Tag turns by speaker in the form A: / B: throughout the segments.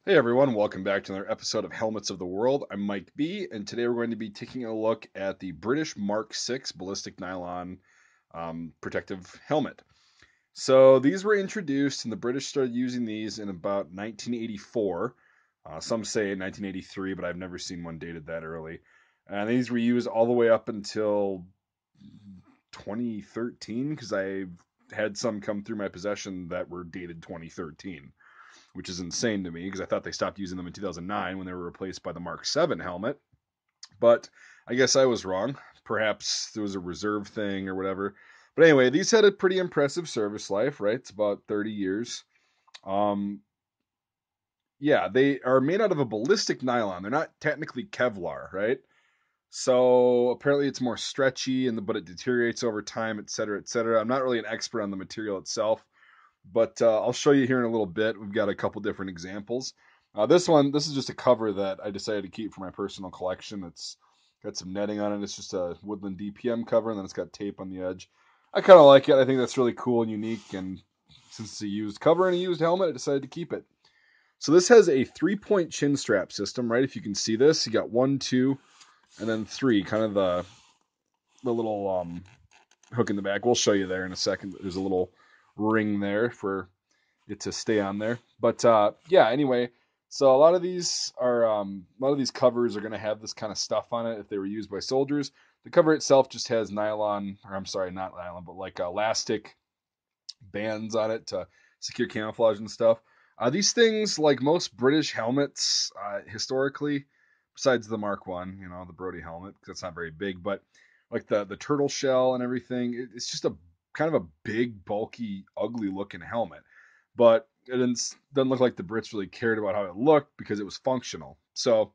A: Hey everyone, welcome back to another episode of Helmets of the World. I'm Mike B, and today we're going to be taking a look at the British Mark VI ballistic nylon protective helmet. So these were introduced, and the British started using these in about 1984. Some say 1983, but I've never seen one dated that early. And these were used all the way up until 2013, because I've had some come through my possession that were dated 2013, which is insane to me because I thought they stopped using them in 2009 when they were replaced by the Mark VII helmet. But I guess I was wrong. Perhaps there was a reserve thing or whatever. But anyway, these had a pretty impressive service life, right? It's about 30 years. Um, yeah, they are made out of a ballistic nylon. They're not technically Kevlar, right? So apparently it's more stretchy, but it deteriorates over time, et cetera, et cetera. I'm not really an expert on the material itself, but I'll show you here in a little bit. We've got a couple different examples. This is just a cover that I decided to keep for my personal collection. It's got some netting on it. It's just a Woodland DPM cover, and then it's got tape on the edge. I kind of like it. I think that's really cool and unique. And since it's a used cover and a used helmet, I decided to keep it. So this has a 3-point chin strap system, right? If you can see this, you got 1, 2, and then 3, kind of the little hook in the back. We'll show you there in a second. There's a little ring there for it to stay on there. But yeah, anyway, so a lot of these covers are going to have this kind of stuff on it if they were used by soldiers. The cover itself just has nylon, or I'm sorry, not nylon, but like elastic bands on it to secure camouflage and stuff. These things, like most British helmets, historically, besides the Mark One, the Brodie helmet, because it's not very big, but like the turtle shell and everything, it's just a kind of a big, bulky, ugly looking helmet. But it doesn't look like the Brits really cared about how it looked because it was functional. So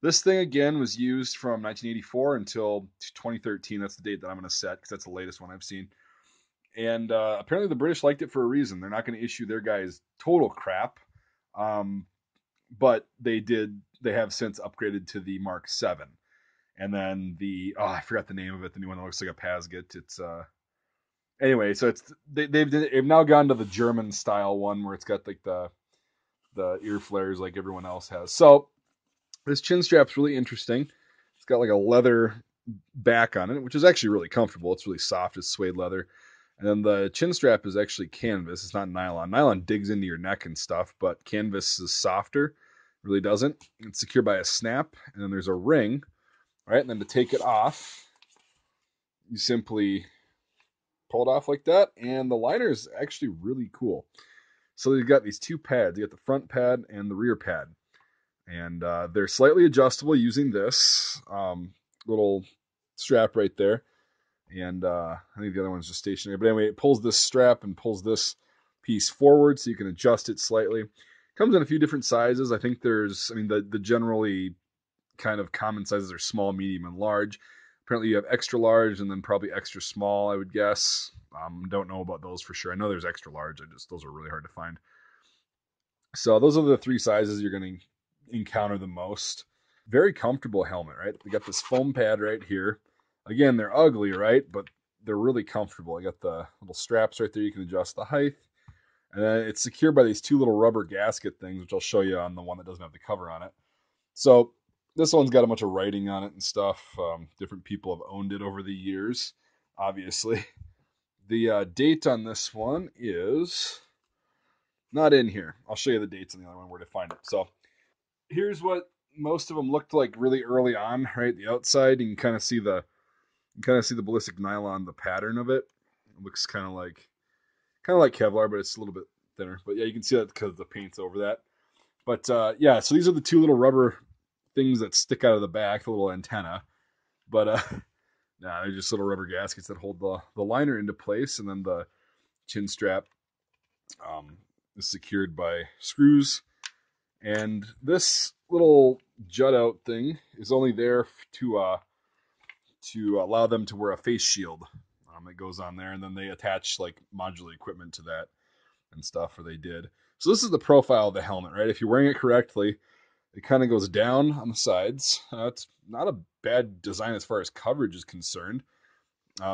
A: this thing again was used from 1984 until 2013. That's the date that I'm going to set because that's the latest one I've seen. And apparently the British liked it for a reason. They're not going to issue their guys total crap, um, but they did. They have since upgraded to the Mark Seven, and then I forgot the name of it. The new one that looks like a Pasget. It's anyway. So they've now gone to the German style one where it's got like the ear flares like everyone else has. So this chin strap's really interesting. It's got like a leather back on it, which is actually really comfortable. It's really soft. It's suede leather. And then the chin strap is actually canvas. It's not nylon. Nylon digs into your neck and stuff, but canvas is softer. It really doesn't. It's secured by a snap, and then there's a ring, right? And then to take it off, you simply pull it off like that, and the liner is actually really cool. So you've got these two pads. You got the front pad and the rear pad, and they're slightly adjustable using this little strap right there. And I think the other one's just stationary. But anyway, it pulls this strap and pulls this piece forward so you can adjust it slightly. Comes in a few different sizes. I think the generally kind of common sizes are small, medium, and large. Apparently you have extra large and then probably extra small, I would guess. Don't know about those for sure. I know there's extra large. Those are really hard to find. So those are the three sizes you're going to encounter the most. Very comfortable helmet, right? We got this foam pad right here. Again, they're ugly, right? But they're really comfortable. I got the little straps right there. You can adjust the height. And then it's secured by these two little rubber gasket things, which I'll show you on the one that doesn't have the cover on it. So this one's got a bunch of writing on it and stuff. Different people have owned it over the years, obviously. The date on this one is not in here. I'll show you the dates on the other one where to find it. So here's what most of them looked like really early on, right? The outside, you can kind of see the ballistic nylon, the pattern of it. It looks kind of like Kevlar, but it's a little bit thinner. But yeah, you can see that because the paint's over that. But yeah, so these are the two little rubber things that stick out of the back, the little antenna. But nah, they're just little rubber gaskets that hold the liner into place, and then the chin strap is secured by screws. And this little jut out thing is only there to allow them to wear a face shield that goes on there, and then they attach like modular equipment to that and stuff, or they did. So this is the profile of the helmet, right? If you're wearing it correctly, it kind of goes down on the sides. It's not a bad design as far as coverage is concerned.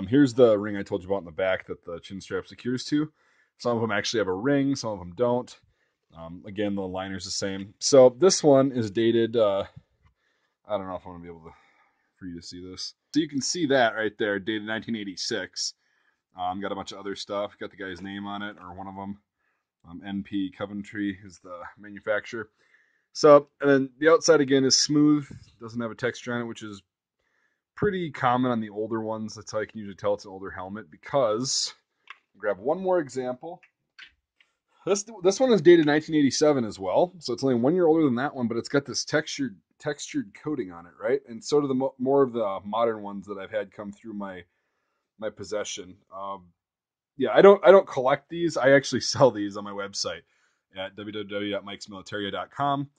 A: Here's the ring I told you about in the back that the chin strap secures to. Some of them actually have a ring, some of them don't. Again, the liner's the same. So this one is dated. I don't know if I'm gonna be able to for you to see this. So you can see that right there, dated 1986. Got a bunch of other stuff. Got the guy's name on it, or one of them. NP Coventry is the manufacturer. So, and then the outside again is smooth. Doesn't have a texture on it, which is pretty common on the older ones. That's how you can usually tell it's an older helmet. Because, grab one more example. This one is dated 1987 as well, so it's only 1 year older than that one, but it's got this textured coating on it, right? And so do the more of the modern ones that I've had come through my possession. Yeah, I don't collect these. I actually sell these on my website at www.mikesmilitaria.com.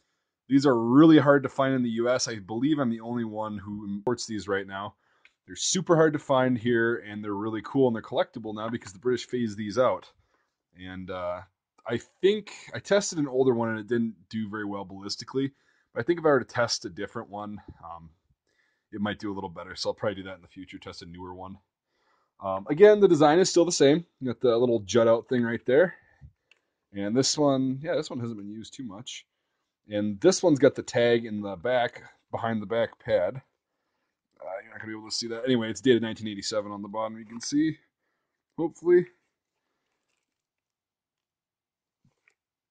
A: These are really hard to find in the US. I believe I'm the only one who imports these right now. They're super hard to find here, and they're really cool, and they're collectible now because the British phased these out. And I think I tested an older one, and it didn't do very well ballistically. But I think if I were to test a different one, it might do a little better. So I'll probably do that in the future, test a newer one. Again, the design is still the same. You got the little jut out thing right there. And this one, yeah, this one hasn't been used too much. And this one's got the tag in the back, behind the back pad. You're not going to be able to see that. Anyway, it's dated 1987 on the bottom, you can see. Hopefully.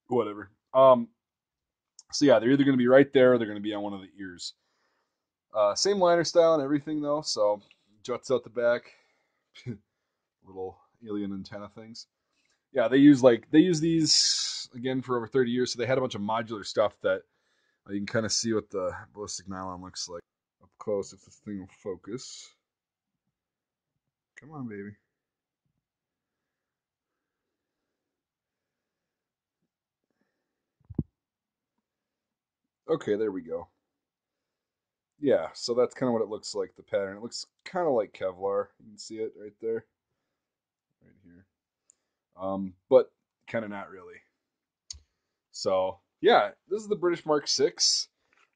A: Whatever. So yeah, they're either going to be right there or they're going to be on one of the ears. Same liner style and everything, though. So juts out the back. Little alien antenna things. Yeah, they use these again for over 30 years. So they had a bunch of modular stuff that you can kind of see what the ballistic nylon looks like up close if this thing will focus. Come on, baby. Okay, there we go. Yeah, so that's kind of what it looks like, the pattern. It looks kind of like Kevlar. You can see it right there. Right here. But kind of not really. So, yeah, this is the British Mark 6.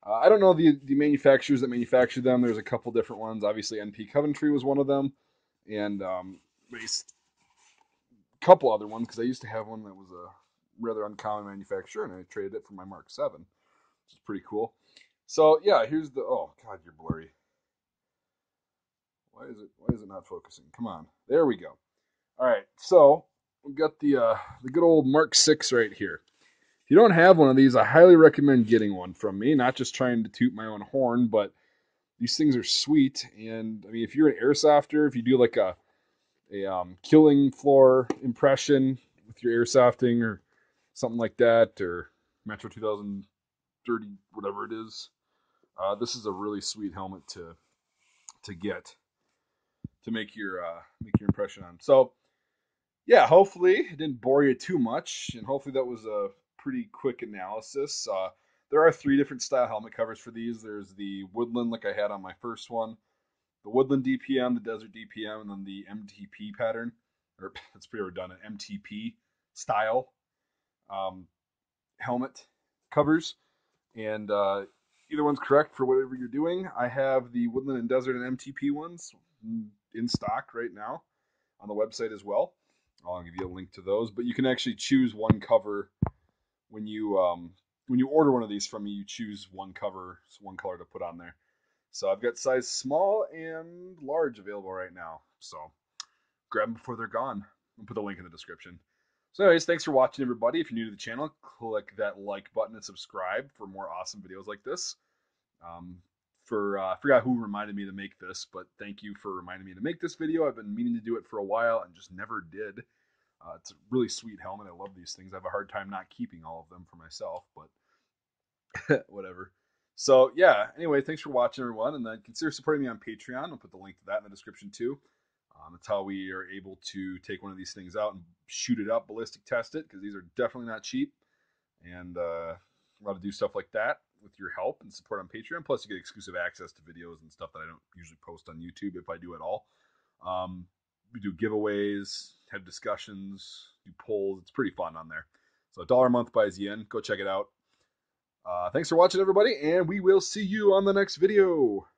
A: I don't know the manufacturers that manufactured them. There's a couple different ones. Obviously, NP Coventry was one of them. And a couple other ones, because I used to have one that was a rather uncommon manufacturer, and I traded it for my Mark 7, which is pretty cool. So, yeah, here's the... Oh, God, you're blurry. Why is it not focusing? Come on. There we go. All right, so we've got the good old Mark 6 right here. If you don't have one of these, I highly recommend getting one from me. Not just trying to toot my own horn, but these things are sweet. And I mean, if you're an airsofter, if you do like a killing floor impression with your airsofting or something like that, or Metro 2030, whatever it is, this is a really sweet helmet to get to make your impression on. So yeah, hopefully it didn't bore you too much, and hopefully that was a pretty quick analysis. There are 3 different style helmet covers for these. There's the Woodland, like I had on my first one, the Woodland DPM, the Desert DPM, and then the MTP pattern, or that's pretty redundant, MTP style helmet covers. And either one's correct for whatever you're doing. I have the Woodland and Desert and MTP ones in stock right now on the website as well. I'll give you a link to those, but you can actually choose one cover when you order one of these from me. You choose one cover, one color to put on there. So I've got size small and large available right now. So grab them before they're gone. I'll put the link in the description. So anyways, thanks for watching, everybody. If you're new to the channel, click that like button and subscribe for more awesome videos like this. I forgot who reminded me to make this, but thank you for reminding me to make this video. I've been meaning to do it for a while and just never did. It's a really sweet helmet. I love these things. I have a hard time not keeping all of them for myself, but whatever. So yeah, anyway, thanks for watching, everyone, and then consider supporting me on Patreon. I'll put the link to that in the description too. That's how we are able to take one of these things out and shoot it up, ballistic test it, because these are definitely not cheap. And a lot of do stuff like that with your help and support on Patreon. Plus, you get exclusive access to videos and stuff that I don't usually post on YouTube, if I do at all. We do giveaways, have discussions, do polls. It's pretty fun on there. So $1 a month buys you in. Go check it out. Thanks for watching, everybody, and we will see you on the next video.